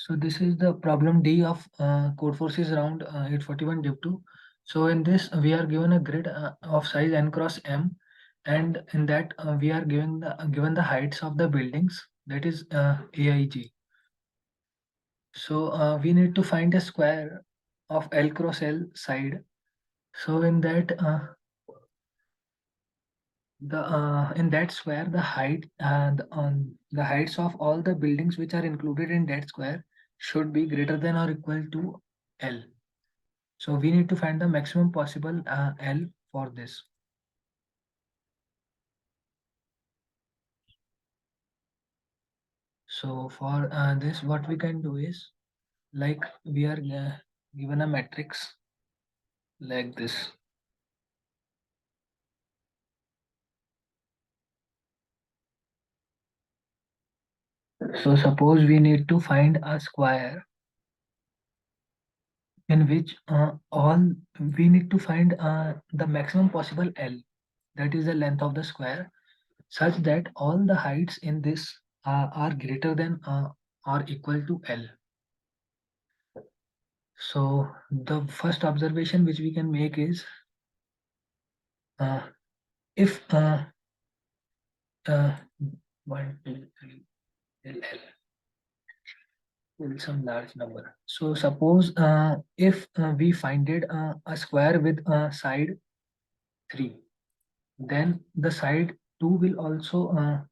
So this is the problem D of Codeforces round 841 div 2. So in this we are given a grid of size n cross m, and in that we are given the heights of the buildings, that is AIG. So we need to find a square of L cross L side. So in that in that square the height and on the heights of all the buildings which are included in that square should be greater than or equal to L. So we need to find the maximum possible L for this. So for this, what we can do is, like we are given a matrix like this. So suppose we need to find a square in which all we need to find the maximum possible L, that is the length of the square, such that all the heights in this are greater than or equal to L. So the first observation which we can make is if 1, 2, 3, L, some large number. So suppose if we find it a square with side 3, then the side 2 will also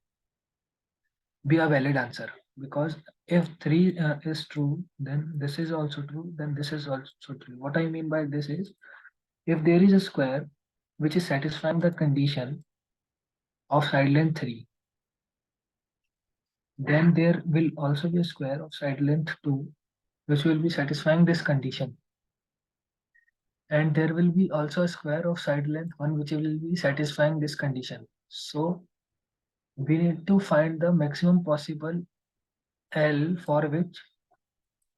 be a valid answer, because if 3 is true, then this is also true, then this is also true. What I mean by this is, if there is a square which is satisfying the condition of side length 3, then there will also be a square of side length 2 which will be satisfying this condition, and there will be also a square of side length 1 which will be satisfying this condition. So we need to find the maximum possible L for which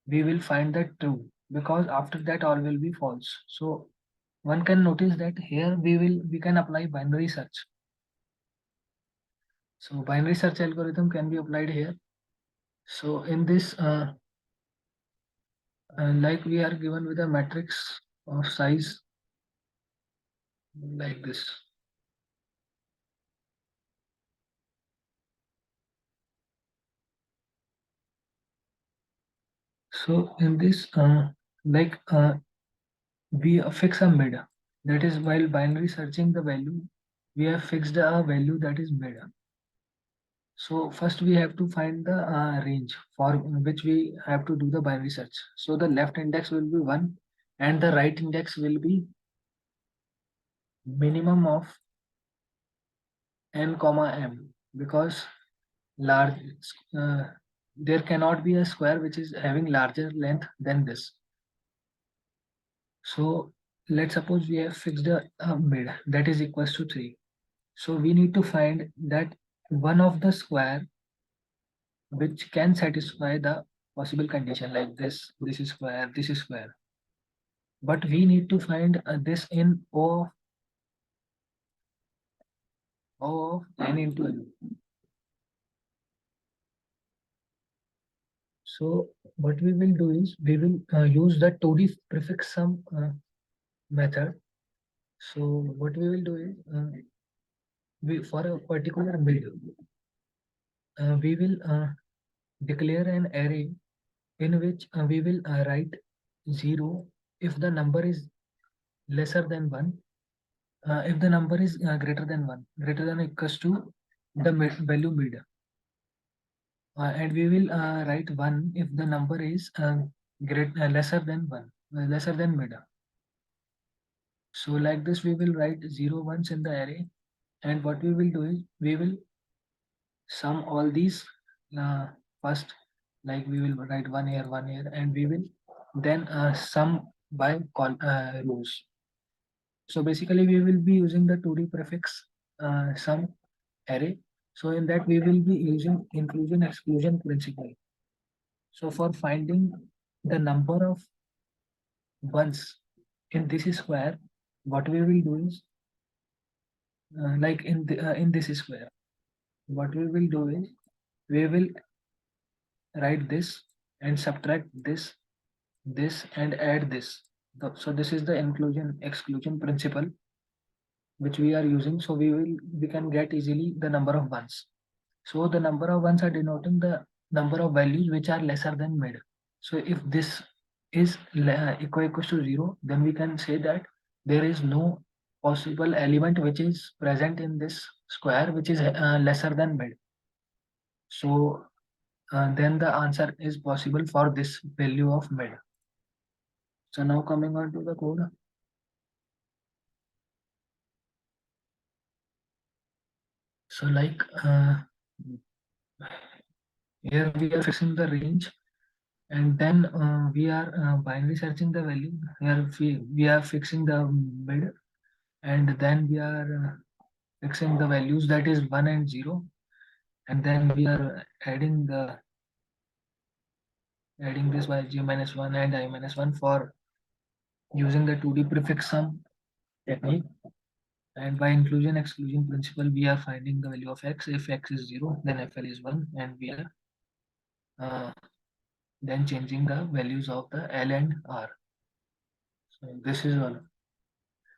we will find the true, because after that all will be false. So one can notice that here we can apply binary search. So binary search algorithm can be applied here. So in this like we are given with a matrix of size like this. So in this like we fix a mid, that is, while binary searching the value, we have fixed a value that is mid. So first we have to find the range for which we have to do the binary search. So the left index will be 1 and the right index will be minimum of n comma m, because large uh, there cannot be a square which is having larger length than this. So let's suppose we have fixed a mid that is equals to 3. So we need to find that one of the square which can satisfy the possible condition, like this is square, this is square. But we need to find this in O of n into n. So what we will do is we will use the 2D prefix sum method. So what we will do is we for a particular mid we will declare an array in which we will write 0 if the number is lesser than 1, if the number is greater than 1, greater than or equals to the value mid, and we will write 1 if the number is lesser than 1, lesser than mid. So like this we will write 0 ones in the array, and what we will do is we will sum all these first, like we will write 1 here, and we will then sum by rows. So basically we will be using the 2D prefix sum array. So in that we will be using inclusion exclusion principle. So for finding the number of ones in this square, what we will do is like in this square, what we will do is we will write this, and subtract this and add this. So this is the inclusion exclusion principle which we are using. So we can get easily the number of ones. So the number of ones are denoting the number of values which are lesser than mid. So if this is equals to 0, then we can say that there is no possible element which is present in this square which is lesser than mid. So then the answer is possible for this value of mid. So now coming on to the code. So like here we are fixing the range, and then we are binary searching the value. Here we are fixing the mid, and then we are fixing the values that is 1 and 0, and then we are adding this by j minus 1 and I minus 1 for using the 2D prefix sum technique. And by inclusion exclusion principle, we are finding the value of x. If x is 0, then FL is 1, and we are uh, then changing the values of the L and R. So this is all.